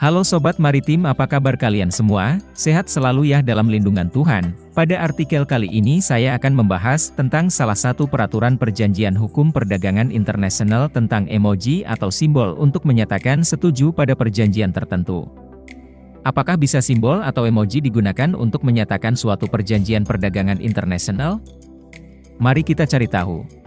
Halo Sobat Maritim, apa kabar kalian semua? Sehat selalu ya dalam lindungan Tuhan. Pada artikel kali ini saya akan membahas tentang salah satu peraturan perjanjian hukum perdagangan internasional tentang emoji atau simbol untuk menyatakan setuju pada perjanjian tertentu. Apakah bisa simbol atau emoji digunakan untuk menyatakan suatu perjanjian perdagangan internasional? Mari kita cari tahu.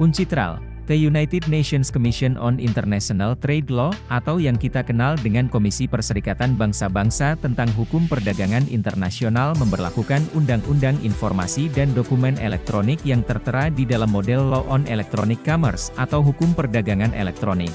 UNCITRAL, The United Nations Commission on International Trade Law, atau yang kita kenal dengan Komisi Perserikatan Bangsa-Bangsa tentang Hukum Perdagangan Internasional, memberlakukan Undang-Undang Informasi dan Dokumen Elektronik yang tertera di dalam model Law on Electronic Commerce atau Hukum Perdagangan Elektronik.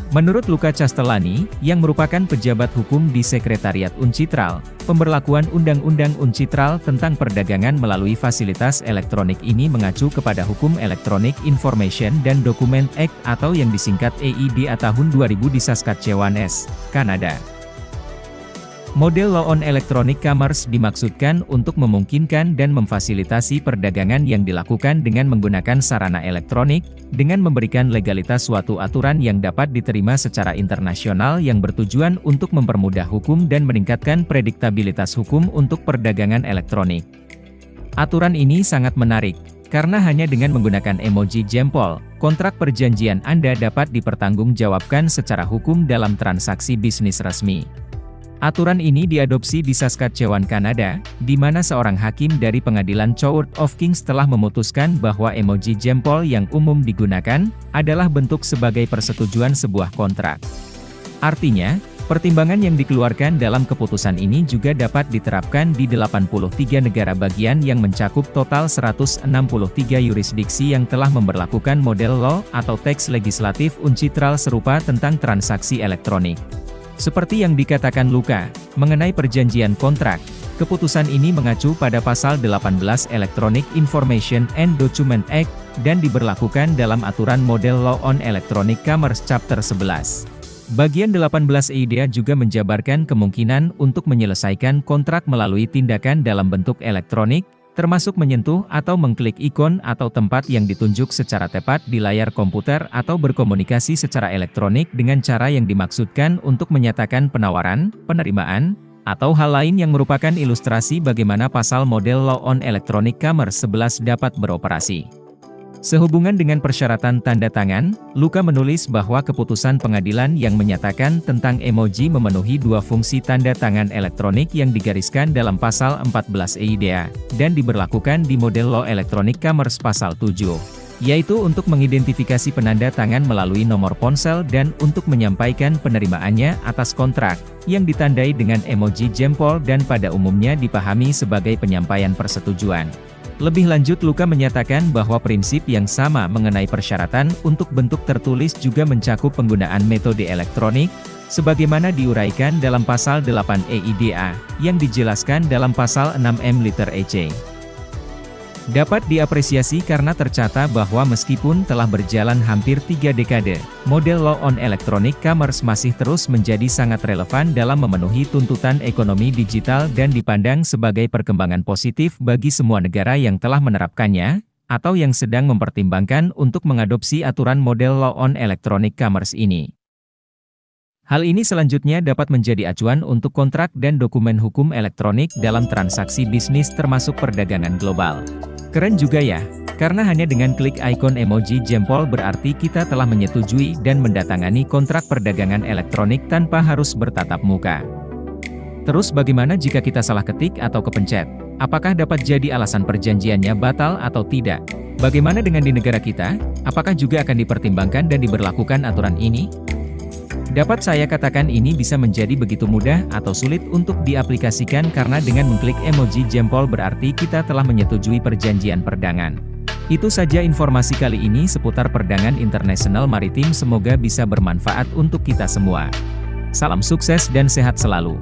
Menurut Luca Castellani, yang merupakan pejabat hukum di Sekretariat UNCITRAL, pemberlakuan Undang-Undang UNCITRAL tentang perdagangan melalui fasilitas elektronik ini mengacu kepada Hukum Electronic Information dan Document Act atau yang disingkat EIDA tahun 2000 di Saskatchewan, Kanada. Model Law on Electronic Commerce dimaksudkan untuk memungkinkan dan memfasilitasi perdagangan yang dilakukan dengan menggunakan sarana elektronik, dengan memberikan legalitas suatu aturan yang dapat diterima secara internasional yang bertujuan untuk mempermudah hukum dan meningkatkan prediktabilitas hukum untuk perdagangan elektronik. Aturan ini sangat menarik, karena hanya dengan menggunakan emoji jempol, kontrak perjanjian Anda dapat dipertanggungjawabkan secara hukum dalam transaksi bisnis resmi. Aturan ini diadopsi di Saskatchewan, Kanada, di mana seorang hakim dari pengadilan Court of Kings telah memutuskan bahwa emoji jempol yang umum digunakan adalah bentuk sebagai persetujuan sebuah kontrak. Artinya, pertimbangan yang dikeluarkan dalam keputusan ini juga dapat diterapkan di 83 negara bagian yang mencakup total 163 yurisdiksi yang telah memberlakukan model law atau teks legislatif UNCITRAL serupa tentang transaksi elektronik. Seperti yang dikatakan Luca, mengenai perjanjian kontrak, keputusan ini mengacu pada pasal 18 Electronic Information and Document Act, dan diberlakukan dalam aturan model Law on Electronic Commerce Chapter 11. Bagian 18 EIDA juga menjabarkan kemungkinan untuk menyelesaikan kontrak melalui tindakan dalam bentuk elektronik, termasuk menyentuh atau mengklik ikon atau tempat yang ditunjuk secara tepat di layar komputer atau berkomunikasi secara elektronik dengan cara yang dimaksudkan untuk menyatakan penawaran, penerimaan, atau hal lain yang merupakan ilustrasi bagaimana pasal model Law on Electronic Commerce 11 dapat beroperasi. Sehubungan dengan persyaratan tanda tangan, Luca menulis bahwa keputusan pengadilan yang menyatakan tentang emoji memenuhi dua fungsi tanda tangan elektronik yang digariskan dalam pasal 14 EIDA, dan diberlakukan di model Law Electronic Commerce pasal 7, yaitu untuk mengidentifikasi penanda tangan melalui nomor ponsel dan untuk menyampaikan penerimaannya atas kontrak, yang ditandai dengan emoji jempol dan pada umumnya dipahami sebagai penyampaian persetujuan. Lebih lanjut, Luca menyatakan bahwa prinsip yang sama mengenai persyaratan untuk bentuk tertulis juga mencakup penggunaan metode elektronik, sebagaimana diuraikan dalam pasal 8 EIDA, yang dijelaskan dalam pasal 6M liter EC. Dapat diapresiasi karena tercatat bahwa meskipun telah berjalan hampir 3 dekade, model Law on Electronic Commerce masih terus menjadi sangat relevan dalam memenuhi tuntutan ekonomi digital dan dipandang sebagai perkembangan positif bagi semua negara yang telah menerapkannya, atau yang sedang mempertimbangkan untuk mengadopsi aturan model Law on Electronic Commerce ini. Hal ini selanjutnya dapat menjadi acuan untuk kontrak dan dokumen hukum elektronik dalam transaksi bisnis termasuk perdagangan global. Keren juga ya, karena hanya dengan klik ikon emoji jempol berarti kita telah menyetujui dan mendatangani kontrak perdagangan elektronik tanpa harus bertatap muka. Terus bagaimana jika kita salah ketik atau kepencet? Apakah dapat jadi alasan perjanjiannya batal atau tidak? Bagaimana dengan di negara kita? Apakah juga akan dipertimbangkan dan diberlakukan aturan ini? Dapat saya katakan ini bisa menjadi begitu mudah atau sulit untuk diaplikasikan karena dengan mengklik emoji jempol berarti kita telah menyetujui perjanjian perdagangan. Itu saja informasi kali ini seputar perdagangan internasional maritim, semoga bisa bermanfaat untuk kita semua. Salam sukses dan sehat selalu.